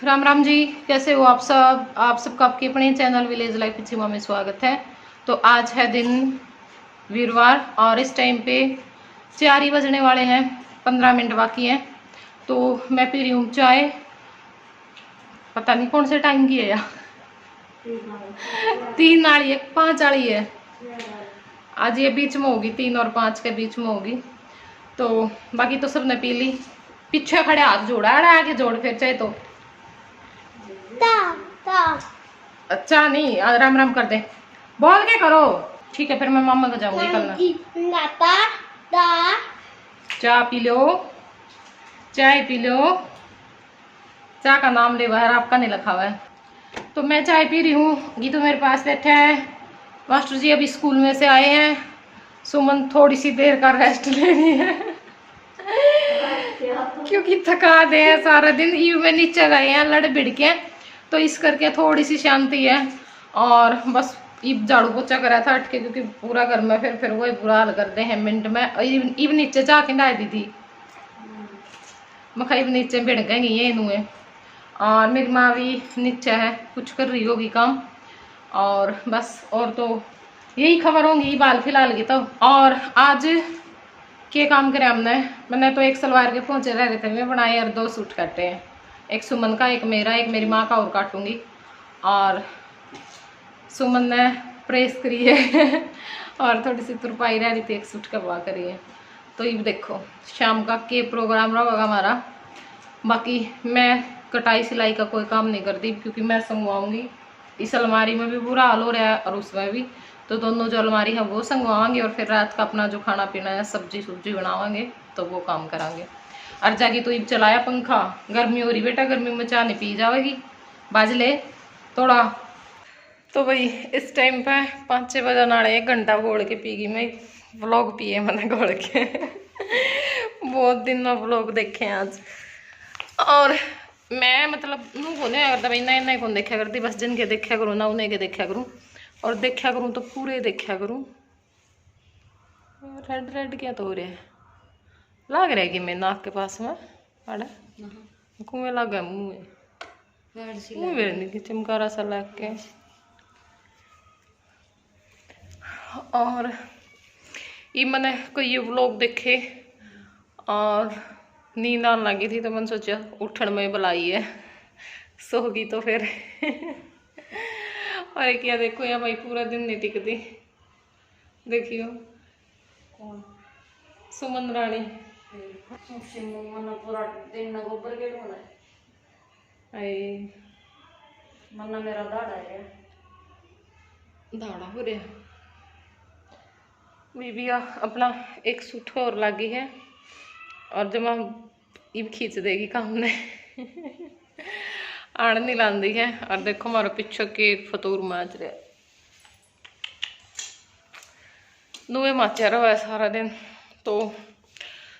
राम राम जी। कैसे हो आप सब? आप सबका आपके अपने चैनल विलेज लाइफ इचिमा में स्वागत है। तो आज है दिन वीरवार और इस टाइम पे 4 ही बजने वाले हैं, 15 मिनट बाकी हैं। तो मैं पी रही हूँ चाय। पता नहीं कौन से टाइम की है यार, 3 वाली है 5 वाली है। आज ये बीच में होगी, 3 और 5 के बीच में होगी। तो बाकी तो सबने पी ली। पीछे खड़े हाथ जोड़ा है, आगे जोड़ फिर चाहे तो अच्छा नहीं, आराम आराम कर दे, बोल के करो। ठीक है, फिर मैं मामा को जाऊंगी कल। चाय पी लो, चाय पी लो। चाय का नाम ले बाहर, आपका नहीं लिखा हुआ है। तो मैं चाय पी रही हूँ, गीतू मेरे पास बैठा है। मास्टर जी अभी स्कूल में से आए हैं। सुमन थोड़ी सी देर का रेस्ट लेनी है क्योंकि थका दे हैं सारा दिन। ईव में नीचे गए हैं लड़ भिड़ के, तो इस करके थोड़ी सी शांति है। और बस ईव झाड़ू पोछा करा था हटके, क्योंकि पूरा घर में फिर वही बुरा हाल करते हैं मिनट में। ईव नीचे जाके नहा दी थी, मखा नीचे भिड़ गए ये इनुए। और मेरी माँ भी नीचे है, कुछ कर रही होगी काम। और बस और तो यही खबर होंगी बाल फिलहाल की। तो और आज क्या काम करे हमने, मैंने तो एक सलवार के पोंचे रह रहे थे मैं बनाए और 2 सूट काटे हैं। एक सुमन का, एक मेरा, एक मेरी माँ का और काटूंगी। और सुमन ने प्रेस करी है और थोड़ी सी तुरपाई रह रही थी, एक सूट कपवा करी है। तो ये देखो शाम का के प्रोग्राम रहेगा हमारा। बाकी मैं कटाई सिलाई का कोई काम नहीं करती, क्योंकि मैं संगवाऊंगी। इस अलमारी में भी बुरा हाल हो रहा है और उसमें भी, तो दोनों जो अलमारी है वो संगवाएंगे। और फिर रात का अपना जो खाना पीना है, सब्जी सुब्जी बनावांगे, तो वो काम करांगे। और जाके तो चलाया पंखा, गर्मी हो रही बेटा, गर्मी में चाय नहीं पी जाएगी, बाज ले थोड़ा। तो भाई इस टाइम पे 5-6 बजे नाड़े 1 घंटा घोल के पीगी मैं। व्लॉग पिए मैंने घोल के बहुत दिन में व्लॉग देखे हैं आज। और मैं मतलब नू को नहीं करता भाई, नए नए कौन देखा करती, बस जिनके देखा करूँ ना उन्हें के देखा करूँ। और देखा करूँ तो पूरे देखा करूँ। रेड रेड क्या तो हो रहा है, लाग रहा है कि मैं नाक के पास में आड़ा कुएं लग गया मुँह में, मुँह मेरे नहीं चमकारा सा लग के। और ये मैंने कोई ये व्लॉग देखे और नींद आने लगी थी, तो मैंने सोचा उठन में बुलाई है, सोगी तो फिर और क्या देखो यहाँ भाई पूरा दिन नहीं टिकती। देखियो कौन, सुमन रानी पूरा दिन गोबर के मन्ना मेरा दाड़ा है, दाड़ा हो रहा। बीबी अपना एक सूट और लागी है, और जब हम इब खींच देगी काम ने आड़ नहीं लांदी है। और देखो हमारे पीछे के फतूर माच रहा, नुए माचा रहा है सारा दिन। तो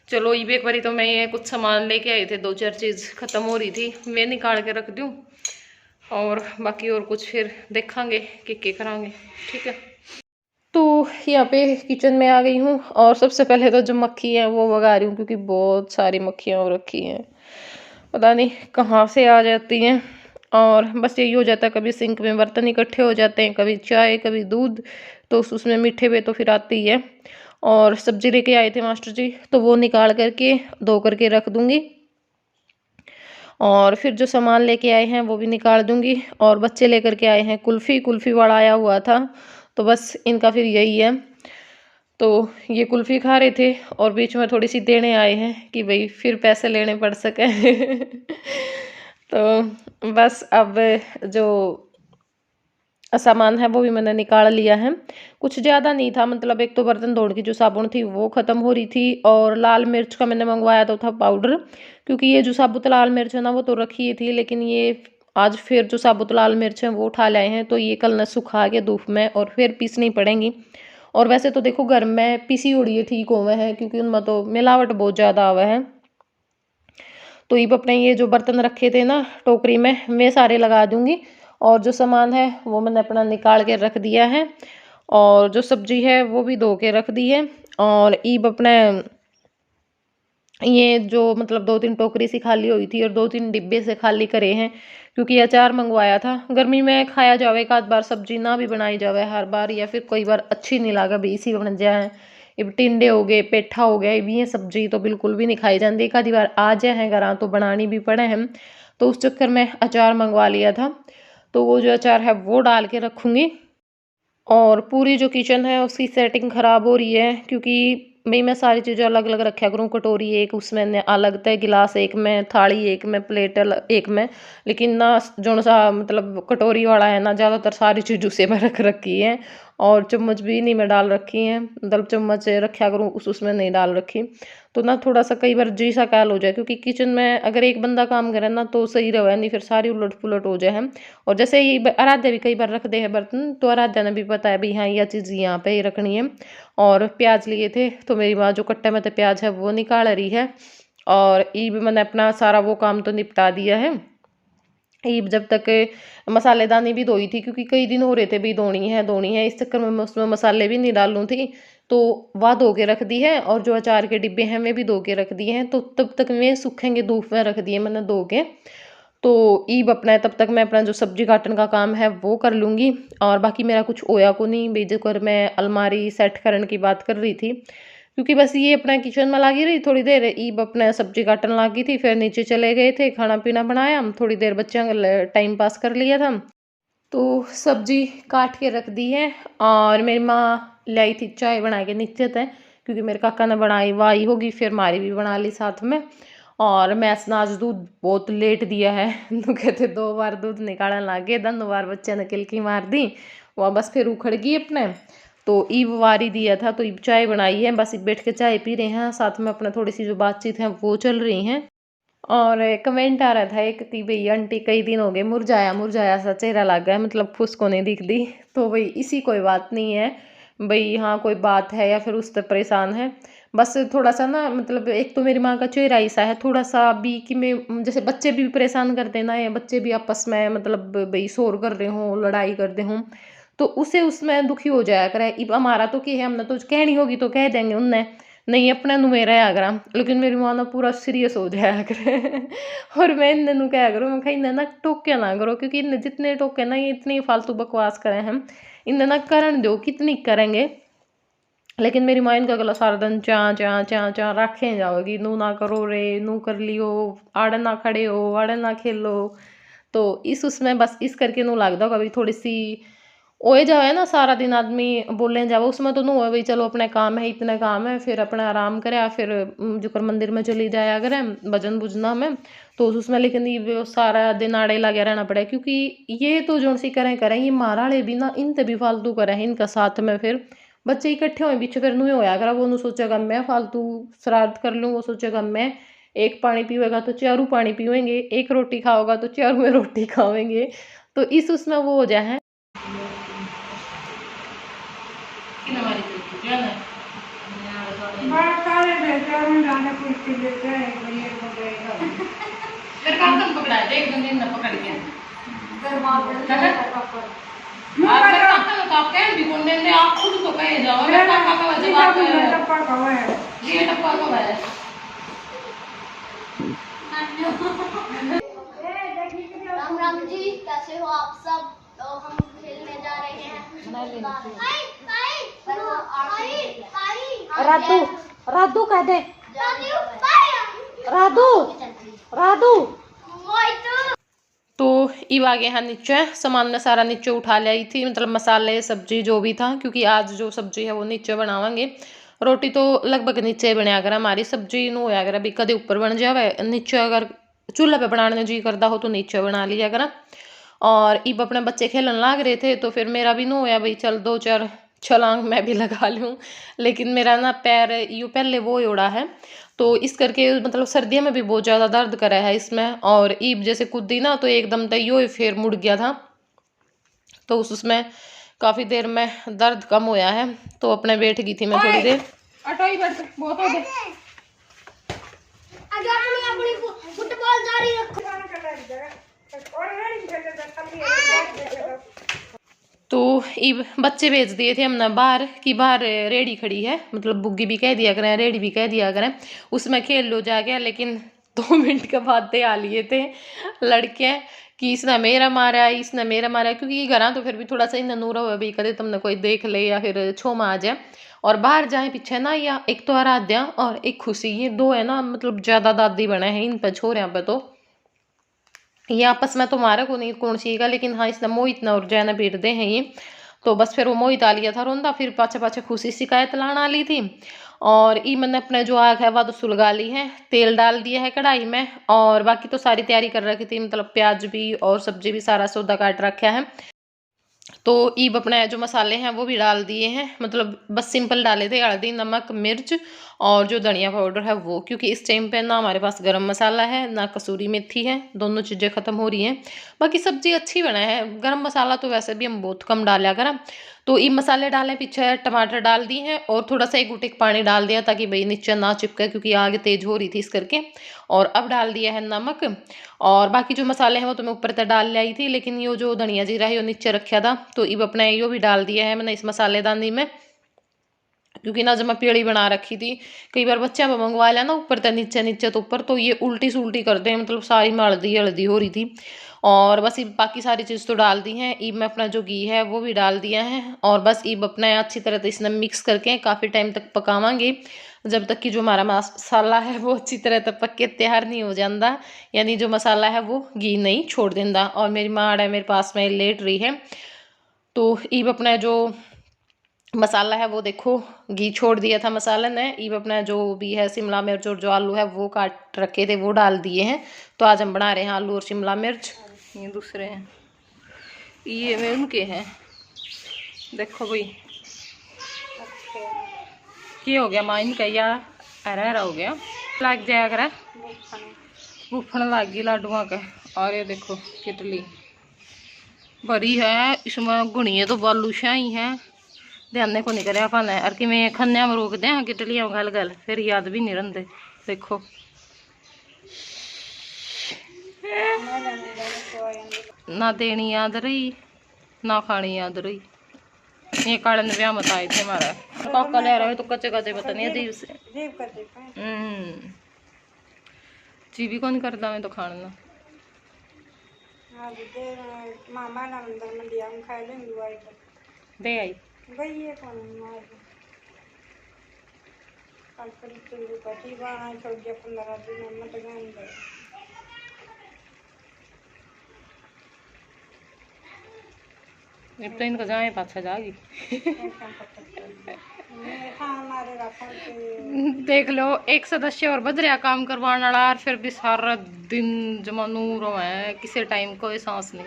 चलो ये एक बारी तो मैं ये कुछ सामान लेके आई थे, 2-4 चीज़ ख़त्म हो रही थी, मैं निकाल के रख दूँ। और बाकी और कुछ फिर देखांगे कि करांगे, ठीक है। तो यहाँ पे किचन में आ गई हूँ, और सबसे पहले तो जो मक्खी है वो भगा रही हूँ, क्योंकि बहुत सारी मक्खियाँ हो रखी हैं, पता नहीं कहाँ से आ जाती हैं। और बस यही हो जाता है, कभी सिंक में बर्तन इकट्ठे हो जाते हैं, कभी चाय कभी दूध, तो उसमें मीठे पे तो फिर आती ही है। और सब्जी लेके आए थे मास्टर जी, तो वो निकाल करके धो करके रख दूँगी। और फिर जो सामान लेके आए हैं वो भी निकाल दूँगी। और बच्चे लेकर के आए हैं कुल्फ़ी वाला आया हुआ था, तो बस इनका फिर यही है। तो ये कुल्फ़ी खा रहे थे, और बीच में थोड़ी सी देने आए हैं कि भाई फिर पैसे लेने पड़ सके तो बस अब जो सामान है वो भी मैंने निकाल लिया है। कुछ ज़्यादा नहीं था, मतलब एक तो बर्तन धोने की जो साबुन थी वो ख़त्म हो रही थी, और लाल मिर्च का मैंने मंगवाया तो था पाउडर, क्योंकि ये जो साबुत लाल मिर्च है ना वो तो रखी ही थी, लेकिन ये आज फिर जो साबुत लाल मिर्च है वो उठा लाए हैं, तो ये कल न सुखा के धूप में और फिर पीसनी पड़ेंगी। और वैसे तो देखो घर में पीसी उड़ी है ठीक हुए हैं, क्योंकि उनमें तो मिलावट बहुत ज़्यादा हुआ है। तो ये अपने ये जो बर्तन रखे थे ना टोकरी में, मैं सारे लगा दूंगी। और जो सामान है वो मैंने अपना निकाल के रख दिया है, और जो सब्जी है वो भी धो के रख दी है। और ईब अपने ये जो मतलब 2-3 टोकरी सी खाली हुई थी और 2-3 डिब्बे से खाली करे हैं, क्योंकि अचार मंगवाया था। गर्मी में खाया जावे एक आध बार, सब्जी ना भी बनाई जावे हर बार, या फिर कोई बार अच्छी नहीं लागे भी इसी बन जाए। इब टिंडे हो गए, पेठा हो गया, ये सब्जी तो बिल्कुल भी नहीं खाई जाती। एक आधी बार आ जाए हैं घर तो बनानी भी पड़े हैं, तो उस चक्कर में अचार मंगवा लिया था। तो वो जो अचार है वो डाल के रखूँगी। और पूरी जो किचन है उसकी सेटिंग ख़राब हो रही है, क्योंकि भाई मैं सारी चीज़ें अलग अलग रखा करूँ। कटोरी एक उसमें अलग थे, गिलास एक में, थाली एक में, प्लेट एक में। लेकिन ना जो सा मतलब कटोरी वाला है ना, ज़्यादातर सारी चीज़ उसे में रख रखी है। और चम्मच भी नहीं मैं डाल रखी हैं, मतलब चम्मच रखा करूँ उसमें नहीं डाल रखी। तो ना थोड़ा सा कई बार जी सा काल हो जाए, क्योंकि किचन में अगर एक बंदा काम करे ना तो सही रहे, नहीं फिर सारी उलट पुलट हो जाए हम। और जैसे ही आराध्या भी कई बार रख दे है बर्तन, तो आराध्या ने भी पता है भी हाँ यह चीज़ यहाँ पे ही रखनी है। और प्याज लिए थे तो मेरी माँ जो कट्टे में थे प्याज है वो निकाल रही है। और ये भी मैंने अपना सारा वो काम तो निपटा दिया है। ईब जब तक मसालेदानी भी धोई थी, क्योंकि कई दिन हो रहे थे भी धोनी है, इस चक्कर में मैं उसमें मसाले भी नहीं डालूँ थी। तो वह धो के रख दी है, और जो अचार के डिब्बे हैं वे भी धो के रख दिए हैं। तो तब तक वे सूखेंगे, धूप में रख दिए मैंने धो के। तो ईब अपना तब तक मैं अपना जो सब्जी काटने का काम है वो कर लूँगी। और बाकी मेरा कुछ होया को नहीं भाई, जो मैं अलमारी सेट करने की बात कर रही थी, क्योंकि बस ये अपना किचन में लगी रही थोड़ी देर, ईब अपने सब्जी काटने लगी थी। फिर नीचे चले गए थे, खाना पीना बनाया, थोड़ी देर बच्चों का टाइम पास कर लिया था। तो सब्जी काट के रख दी है। और मेरी माँ लाई थी चाय बना के नीचे थे, क्योंकि मेरे काका ने बनाई वाई होगी, फिर मारी भी बना ली साथ में। और मैं आज दूध बहुत लेट दिया है तो कहते 2 बार दूध निकालने लगे, 2 बार बच्चे ने किलकी मार दी, वह बस फिर उखड़ गई अपने। तो ईब वारी दिया था, तो ईब चाय बनाई है, बस बैठ के चाय पी रहे हैं, साथ में अपना थोड़ी सी जो बातचीत है वो चल रही हैं। और कमेंट आ रहा था एक कि भाई आंटी कई दिन हो गए, मुरझाया मुरझाया सा चेहरा लग गया, मतलब फुसको नहीं दिख दी। तो भाई इसी कोई बात नहीं है भाई, हाँ कोई बात है या फिर उससे परेशान है, बस थोड़ा सा ना, मतलब एक तो मेरी माँ का चेहरा ऐसा है थोड़ा सा भी कि मैं जैसे बच्चे भी परेशान करते हैं ना, या बच्चे भी आपस में मतलब भाई शोर कर रहे हों, लड़ाई कर रहे हों, तो उसे उसमें दुखी हो जाया करे। अब हमारा तो क्या है, हमने तो कहनी होगी तो कह देंगे उनने, नहीं अपने नु मेरा है अगर, लेकिन मेरी माँ ना पूरा सीरियस हो जाया करे और मैं इन्हें नु क्या करूँ, मैं कहीं इन्हें ना टोके ना करो, क्योंकि इन्हें जितने टोके ना ये इतनी फालतू बकवास करें हम, इन्हें ना करण दो कितनी करेंगे। लेकिन मेरी माँ इनका गला सारा दिन चा चा चा चा रखे जाओगी, नू ना करो रे, नू कर लियो, आड़े ना खड़े हो, आड़े ना खेलो। तो इस उसमें बस इस करके नू लगता कभी थोड़ी सी ओए जाए ना, सारा दिन आदमी बोले जाओ, उसमें तो नू है भाई चलो अपने काम है, इतने काम है, फिर अपना आराम करे, फिर जो कर मंदिर में चली जाया करे भजन भुजना में, तो उसमें लेकिन ये सारा दिन आड़े लगे रहना पड़े, क्योंकि ये तो जो सी करें करें, ये मारा ले भी ना इनते भी फालतू करें इनका साथ में, फिर बच्चे इकट्ठे हुए पीछे फिर नू होया करा, वो नू सोचेगा मैं फालतू शरारत कर लूँ, वो सोचेगा मैं एक पानी पीएगा तो चारू पानी पीवेंगे, एक रोटी खाओगा तो चारू में रोटी खावेंगे। तो इस उसमें वो हो जाए आप कह भी कौन देंगे, आप खुद तो कहे जाओ मेरे पापा का जवाब है टप्पा का है, ये टप्पा का है। राम राम जी, कैसे हो आप सब। तो हम खेलने जा रहे हैं। राधू राधू कह दे, राधू राधू। तो इव आ गए हैं नीचे, सामान में सारा नीचे उठा लाई थी, मतलब मसाले सब्जी जो भी था, क्योंकि आज जो सब्जी है वो नीचे बनावांगे। रोटी तो लगभग नीचे बनया कर, हमारी सब्जी नु होया कर भी कदे ऊपर बन जावे, नीचे अगर चूल्हे पे बनाने जी करता हो तो नीचे बना लिया करा। और इब अपने बच्चे खेलन लाग रहे थे, तो फिर मेरा भी नु होया भाई चल 2-4 छलांग मैं भी लगा लूँ, लेकिन मेरा ना पैर यूँ पहले वो उड़ा है, तो इस करके मतलब सर्दियों में भी बहुत ज़्यादा दर्द करा है इसमें। और ईब जैसे कूदी ना तो एकदम तय फिर मुड़ गया था, तो उसमें काफ़ी देर में दर्द कम होया है, तो अपने बैठ गई थी मैं थोड़ी देर। अटोई बैठ बहुत हो गए, फुटबॉल जारी रखो। तो ये बच्चे भेज दिए थे हमने बाहर कि बाहर रेडी खड़ी है, मतलब बुग्गी भी कह दिया करें, रेडी भी कह दिया करें, उसमें खेल लो जाके। लेकिन 2 मिनट के बाद ते आ लिए थे लड़के कि इसने मेरा मारा, इसने मेरा मारा, क्योंकि ये घर तो फिर भी थोड़ा सा इन नूरा हुआ भी कदे तुमने कोई देख ले या फिर छोमा आ जाए। और बाहर जाए पीछे ना, या एक तो आराध्या और एक खुशी, ये 2 है ना, मतलब ज्यादा दादी बने हैं इन पे छोरे पे। तो ये आपस में तो मारा को नहीं कौन सी का, लेकिन हाँ इसने मोहित ना और जैना पीट दे हैं ये। तो बस फिर वो मोहित आ लिया था रोंदा, फिर पाछे पाछे खुशी शिकायत लाना ली थी। और ई मैंने अपने जो आग है वह तो सुलगा ली है, तेल डाल दिया है कढ़ाई में, और बाकी तो सारी तैयारी कर रखी थी, मतलब प्याज भी और सब्जी भी सारा सौदा काट रखा है। तो ईब अपने जो मसाले हैं वो भी डाल दिए हैं, मतलब बस सिंपल डाले थे, हल्दी नमक मिर्च और जो धनिया पाउडर है वो, क्योंकि इस टाइम पे ना हमारे पास गरम मसाला है ना कसूरी मेथी है, दोनों चीज़ें ख़त्म हो रही हैं। बाकी सब्जी अच्छी बना है, गरम मसाला तो वैसे भी हम बहुत कम डाला करें। तो ये मसाले डालें, पीछे टमाटर डाल दिए हैं और थोड़ा सा 1 गुटिक पानी डाल दिया ताकि भाई नीचे ना चिपके, क्योंकि आग तेज हो रही थी इस करके। और अब डाल दिया है नमक, और बाकी जो मसाले हैं वो तो मैं ऊपर तक डाल लाई थी, लेकिन यो जो धनिया जीरा है यो नीचे रखा था, तो अब अपने यो भी डाल दिया है मैंने इस मसालेदानी में, क्योंकि ना जब मैं पेड़ी बना रखी थी, कई बार बच्चे मंगवा लिया ना ऊपर तक नीचे नीचे तो ऊपर, तो ये उल्टी सुल्टी करते हैं, मतलब सारी में हल्दी हल्दी हो रही थी। और बस ईब बाकी सारी चीज़ तो डाल दी हैं, ईब में अपना जो घी है वो भी डाल दिया है, और बस ईब अपना अच्छी तरह से इसने मिक्स करके काफ़ी टाइम तक पकावांगे, जब तक कि जो हमारा मसाला है वो अच्छी तरह तक पक के तैयार नहीं हो जाता, यानी जो मसाला है वो घी नहीं छोड़ देता। और मेरी माँ है मेरे पास में लेट रही है, तो ईब अपना जो मसाला है वो देखो घी छोड़ दिया था मसाले ने। ईब अपना जो भी है शिमला मिर्च और जो आलू है वो काट रखे थे वो डाल दिए हैं। तो आज हम बना रहे हैं आलू और शिमला मिर्च। ये दूसरे हैं, ये में उनके हैं, देखो भाई क्या हो गया माँ इनका, या हरा हो गया, लग जाया कर गुफन लग गई लाडुआ के। और ये देखो किटली भरी है, इसमें गुणिए तो बालू शाही है, ध्यान को नहीं करे अपन और कि मैं खन्या में रोक दें किटलियाँ गल गल, फिर याद भी नहीं रहते। देखो ना देनी याद रही ना खानी याद रही। ये काले ने ब्याह मत आए थे हमारा काका ले रहे तो कच्चे कच्चे पता नहीं अजीब से जी भी कौन करता मैं तो खाना दे आई अब तो इनका जाए पाछा जागी देख लो एक सदस्य और बज रहा काम करवाने वाला, और फिर भी सारा दिन जमानू रो है, किसी टाइम कोई सांस नहीं।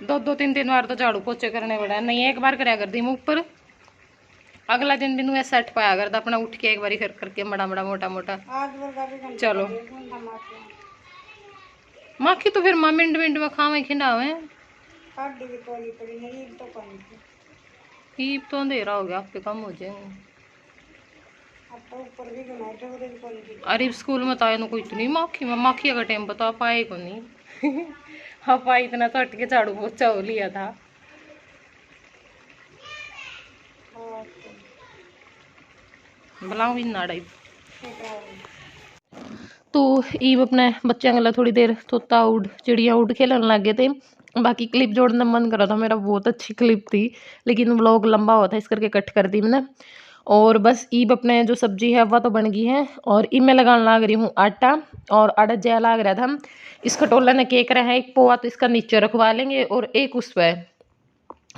2-3 बार तो झाड़ू पोछे करने पड़ा, नहीं एक बार कराया कर दी मैं ऊपर, अगला दिन भी नू सेट पाया करता अपना उठ के एक बार फिर करके बड़ा बड़ा मोटा मोटा। चलो माखी तो फिर माँ मिनट मिनट में खावे खिंडावे, ईब तो अंधेरा हो गया आपके कम हो जाएंगे। अरे स्कूल में तो आए कोई इतनी माखी में माखी का टाइम बता पाए को नहीं हाँ पाई इतना तो हट के झाड़ू पोछा हो लिया था। बुलाऊ इन नाड़ा तो ईब अपने बच्चों गला थोड़ी देर तोता उड़ चिड़िया उड़ खेलन लग गए थे। बाकी क्लिप जोड़ना मन करा था मेरा, बहुत अच्छी क्लिप थी, लेकिन व्लॉग लंबा हुआ था इस करके कट कर दी मैंने। और बस ईब अपने जो सब्जी है वह तो बन गई है, और ईब मैं लगाने लग रही हूँ आटा, और आटा जया लग रहा था इस कटोला ने केक रहा है एक पोआ, तो इसका नीचे रखवा लेंगे और एक उस पर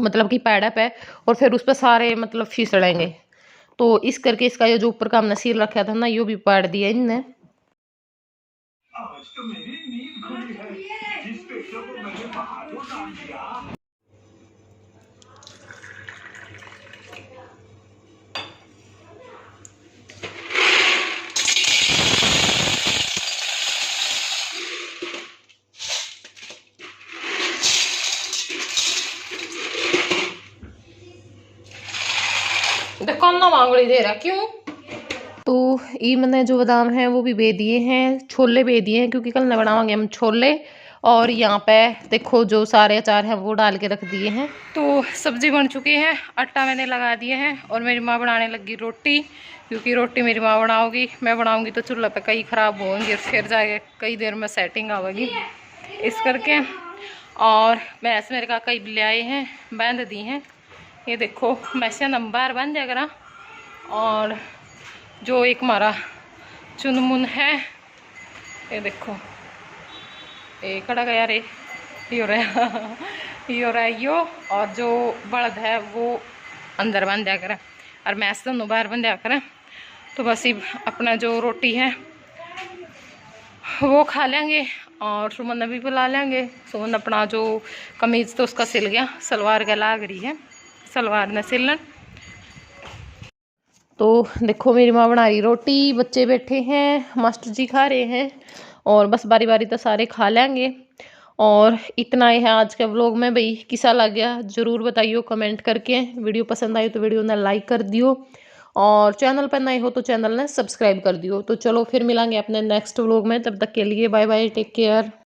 मतलब कि पैड़ा पे, और फिर उस पर सारे मतलब फिसड़ेंगे। तो इस करके इसका ये जो ऊपर का हमने सील रखा था ना यो भी पाड़ दिया इनने। दुकान मांगड़ी दे रहा क्यों। तो ये मैंने जो बादाम है वो भी बे दिए हैं, छोले बे दिए हैं, क्योंकि कल न बनावांगे हम छोले, और यहाँ पे देखो जो सारे अचार हैं वो डाल के रख दिए हैं। तो सब्जी बन चुकी है, आटा मैंने लगा दिया है और मेरी माँ बनाने लगी रोटी, क्योंकि रोटी मेरी माँ बनाओगी, मैं बनाऊंगी तो चूल्हा पे कई ख़राब होंगे, फिर जाके कई देर में सेटिंग आवेगी इस करके। और भैंस मेरे का कई ले आए हैं, बांध दी हैं, ये देखो मैसे नंबर बन जाएगा ना। और जो एक हमारा चुनमुन है, ये देखो ये खड़ा गया रे, यो रहा यो। और जो बड़द है वो अंदर बन जाया करे और मैस दोनों बाहर बन जाया करे। तो बस ये अपना जो रोटी है वो खा लेंगे और सुमन भी बुला लेंगे। सुमन अपना जो कमीज तो उसका सिल गया, सलवार का लाग रही है, सलवार ने सिलन। तो देखो मेरी माँ बना रही रोटी, बच्चे बैठे हैं, मास्टर जी खा रहे हैं और बस बारी बारी तो सारे खा लेंगे। और इतना ही है आज के व्लॉग में भाई, किसा लग गया ज़रूर बताइयो कमेंट करके। वीडियो पसंद आई तो वीडियो ने लाइक कर दियो और चैनल पर नए हो तो चैनल ने सब्सक्राइब कर दियो। तो चलो फिर मिलेंगे अपने नेक्स्ट व्लॉग में, तब तक के लिए बाय बाय, टेक केयर।